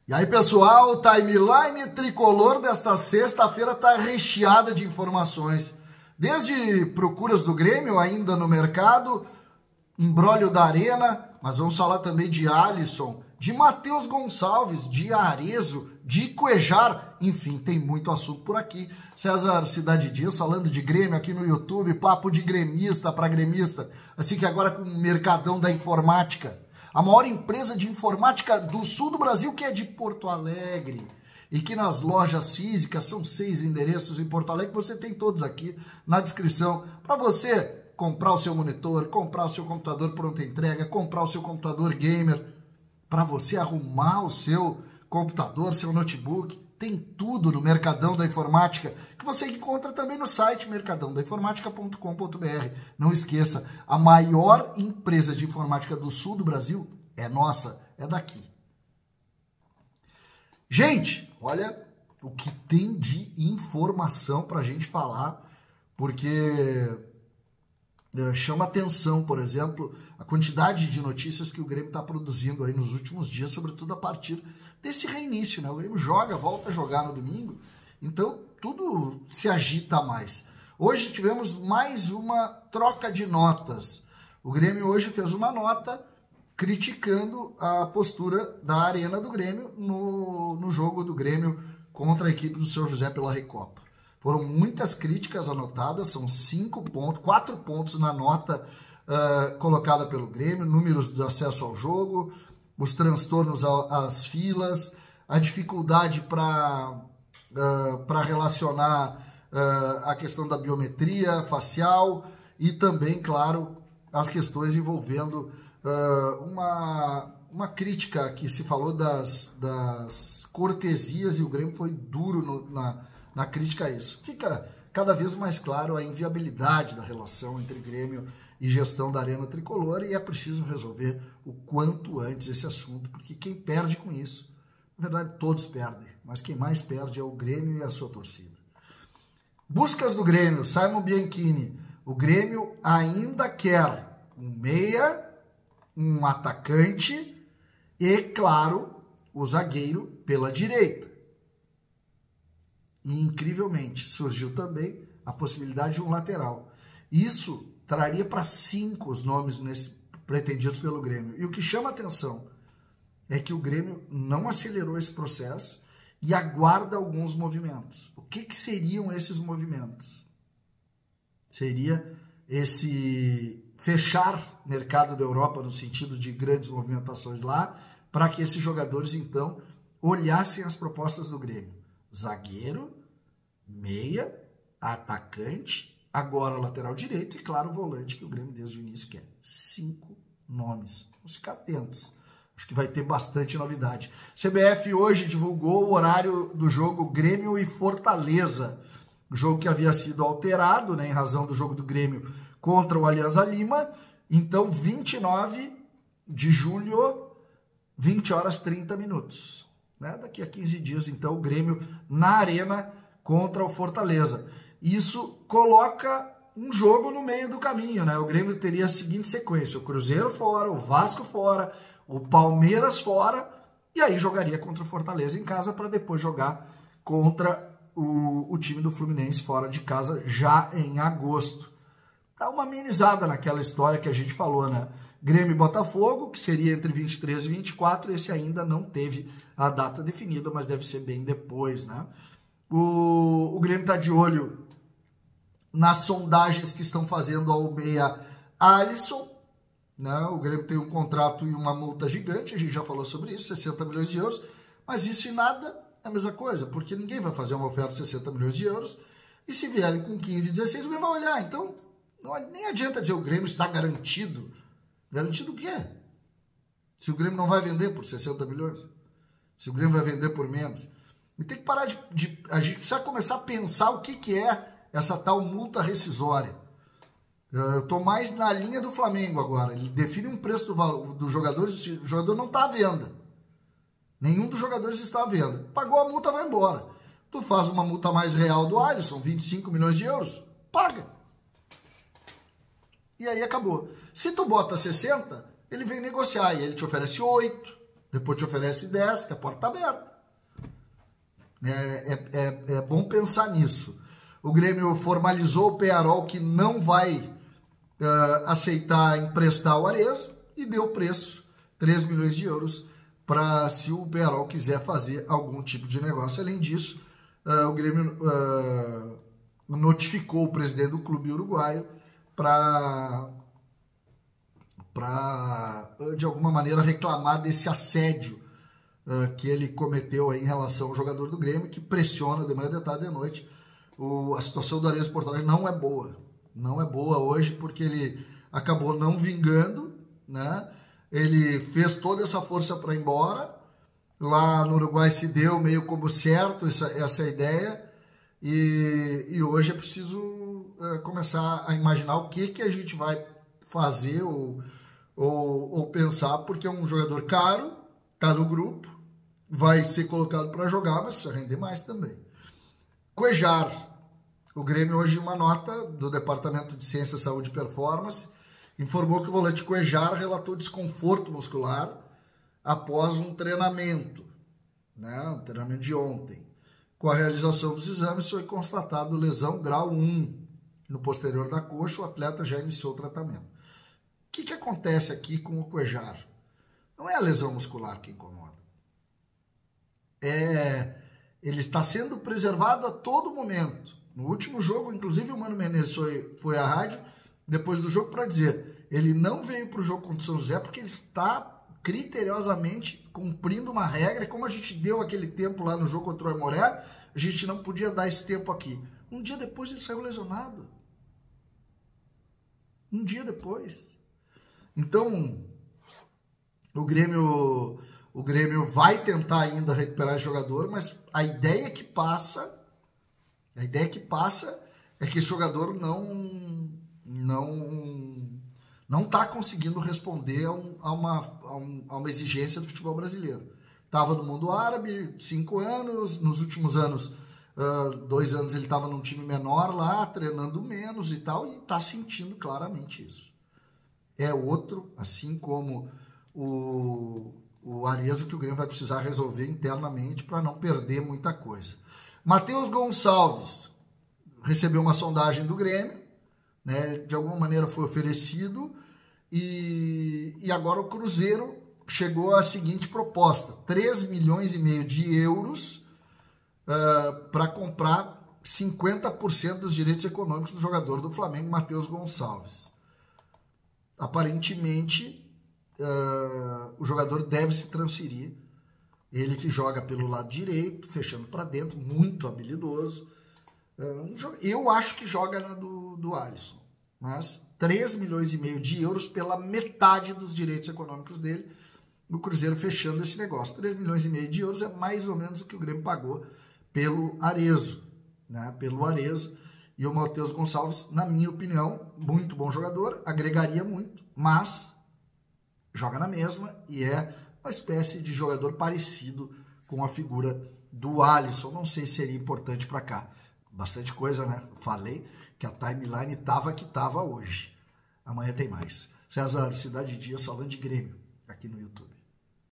E aí, pessoal, timeline tricolor desta sexta-feira está recheada de informações. Desde procuras do Grêmio ainda no mercado, imbróglio da Arena, mas vamos falar também de Alisson, de Matheus Gonçalves, de Arezo, de Cuejar, enfim, tem muito assunto por aqui. César Cidade Dias falando de Grêmio aqui no YouTube, papo de gremista para gremista, assim que agora com o mercadão da informática. A maior empresa de informática do sul do Brasil, que é de Porto Alegre. E que nas lojas físicas, são 6 endereços em Porto Alegre, você tem todos aqui na descrição. Para você comprar o seu monitor, comprar o seu computador pronta entrega, comprar o seu computador gamer, para você arrumar o seu computador, seu notebook, tem tudo no Mercadão da Informática, que você encontra também no site mercadãodainformática.com.br. Não esqueça, a maior empresa de informática do sul do Brasil é nossa, é daqui. Gente, olha o que tem de informação para a gente falar, porque chama atenção, por exemplo, a quantidade de notícias que o Grêmio está produzindo aí nos últimos dias, sobretudo a partir desse reinício, né? O Grêmio joga, volta a jogar no domingo, então tudo se agita mais. Hoje tivemos mais uma troca de notas. O Grêmio hoje fez uma nota criticando a postura da Arena do Grêmio no jogo do Grêmio contra a equipe do São José pela Recopa. Foram muitas críticas anotadas, são 4 pontos na nota colocada pelo Grêmio, números de acesso ao jogo, os transtornos às filas, a dificuldade para relacionar a questão da biometria facial e também, claro, as questões envolvendo uma crítica que se falou das cortesias, e o Grêmio foi duro na crítica a isso. Fica cada vez mais claro a inviabilidade da relação entre Grêmio e gestão da Arena Tricolor, e é preciso resolver o quanto antes esse assunto, porque quem perde com isso, na verdade todos perdem, mas quem mais perde é o Grêmio e a sua torcida. Buscas do Grêmio, Simon Bianchini, o Grêmio ainda quer um meia, um atacante e, claro, o zagueiro pela direita. E, incrivelmente, surgiu também a possibilidade de um lateral. Isso traria para 5 os nomes pretendidos pelo Grêmio. E o que chama atenção é que o Grêmio não acelerou esse processo e aguarda alguns movimentos. O que seriam esses movimentos? Seria esse fechar mercado da Europa no sentido de grandes movimentações lá, para que esses jogadores, então, olhassem as propostas do Grêmio. Zagueiro, meia, atacante, agora lateral direito e, claro, volante, que o Grêmio desde o início quer. 5 nomes. Vamos ficar atentos. Acho que vai ter bastante novidade. CBF hoje divulgou o horário do jogo Grêmio e Fortaleza. O jogo que havia sido alterado, né, em razão do jogo do Grêmio contra o Alianza Lima. Então, 29 de julho, 20h30. Né? Daqui a 15 dias, então, o Grêmio na Arena contra o Fortaleza. Isso coloca um jogo no meio do caminho, né? O Grêmio teria a seguinte sequência: o Cruzeiro fora, o Vasco fora, o Palmeiras fora, e aí jogaria contra o Fortaleza em casa para depois jogar contra o time do Fluminense fora de casa já em agosto. Dá uma amenizada naquela história que a gente falou, né? Grêmio e Botafogo, que seria entre 23 e 24, esse ainda não teve a data definida, mas deve ser bem depois, né? O Grêmio está de olho nas sondagens que estão fazendo ao meia Alisson, né? O Grêmio tem um contrato e uma multa gigante, a gente já falou sobre isso, 60 milhões de euros, mas isso e nada é a mesma coisa, porque ninguém vai fazer uma oferta de 60 milhões de euros, e se vierem com 15, 16, o Grêmio vai olhar. Então, nem adianta dizer o Grêmio está garantido. Garantido o quê? Se o Grêmio não vai vender por 60 milhões? Se o Grêmio vai vender por menos? E tem que parar a gente precisa começar a pensar o que é essa tal multa rescisória. Eu estou mais na linha do Flamengo agora. Ele define um preço do jogador, o jogador não está à venda. Nenhum dos jogadores está à venda. Pagou a multa, vai embora. Tu faz uma multa mais real do Alisson, 25 milhões de euros, paga. E aí acabou. Se tu bota 60, ele vem negociar e ele te oferece 8, Depois te oferece 10, que a porta está aberta. É bom pensar nisso. O Grêmio formalizou o Pearol que não vai aceitar emprestar o Arezzo e deu preço, 3 milhões de euros, para se o Pearol quiser fazer algum tipo de negócio. Além disso, o Grêmio notificou o presidente do clube uruguaio para de alguma maneira reclamar desse assédio que ele cometeu aí em relação ao jogador do Grêmio, que pressiona de manhã, de tarde e de noite. A situação do Arezzo Porto Alegre não é boa. Não é boa hoje porque ele acabou não vingando, né? Ele fez toda essa força para ir embora. Lá no Uruguai se deu meio como certo essa ideia. E hoje é preciso começar a imaginar o que a gente vai fazer ou pensar, porque é um jogador caro, está no grupo, vai ser colocado para jogar, mas precisa render mais também. Cuejar. O Grêmio hoje, uma nota do Departamento de Ciência, Saúde e Performance, informou que o volante Cuejar relatou desconforto muscular após um treinamento, né? Um treinamento de ontem. Com a realização dos exames, foi constatado lesão grau 1 no posterior da coxa. O atleta já iniciou o tratamento. O que acontece aqui com o Cuejar? Não é a lesão muscular que incomoda. Ele está sendo preservado a todo momento. No último jogo, inclusive, o Mano Menezes foi à rádio, depois do jogo, para dizer, ele não veio para o jogo contra o São José porque ele está criteriosamente cumprindo uma regra. Como a gente deu aquele tempo lá no jogo contra o Aimoré, a gente não podia dar esse tempo aqui. Um dia depois ele saiu lesionado. Um dia depois. Então, o Grêmio vai tentar ainda recuperar esse jogador, mas a ideia que passa é que esse jogador não está conseguindo responder a uma exigência do futebol brasileiro. Estava no mundo árabe 5 anos, nos últimos anos, 2 anos ele estava num time menor lá, treinando menos e tal, e está sentindo claramente isso. É outro, assim como o Arezzo, que o Grêmio vai precisar resolver internamente para não perder muita coisa. Matheus Gonçalves recebeu uma sondagem do Grêmio, né? De alguma maneira foi oferecido, e agora o Cruzeiro chegou à seguinte proposta: 3 milhões e meio de euros para comprar 50% dos direitos econômicos do jogador do Flamengo, Matheus Gonçalves. Aparentemente, o jogador deve se transferir. Ele que joga pelo lado direito, fechando para dentro, muito habilidoso. Eu acho que joga na do Alisson. Mas 3 milhões e meio de euros pela metade dos direitos econômicos dele. O Cruzeiro fechando esse negócio. 3 milhões e meio de euros é mais ou menos o que o Grêmio pagou pelo Arezzo. Né? Pelo Arezzo. E o Matheus Gonçalves, na minha opinião, muito bom jogador, agregaria muito, mas joga na mesma e é uma espécie de jogador parecido com a figura do Alisson. Não sei se seria importante para cá. Bastante coisa, né? Falei que a timeline estava que estava hoje. Amanhã tem mais. César, Cidade Dias, falando de Grêmio, aqui no YouTube.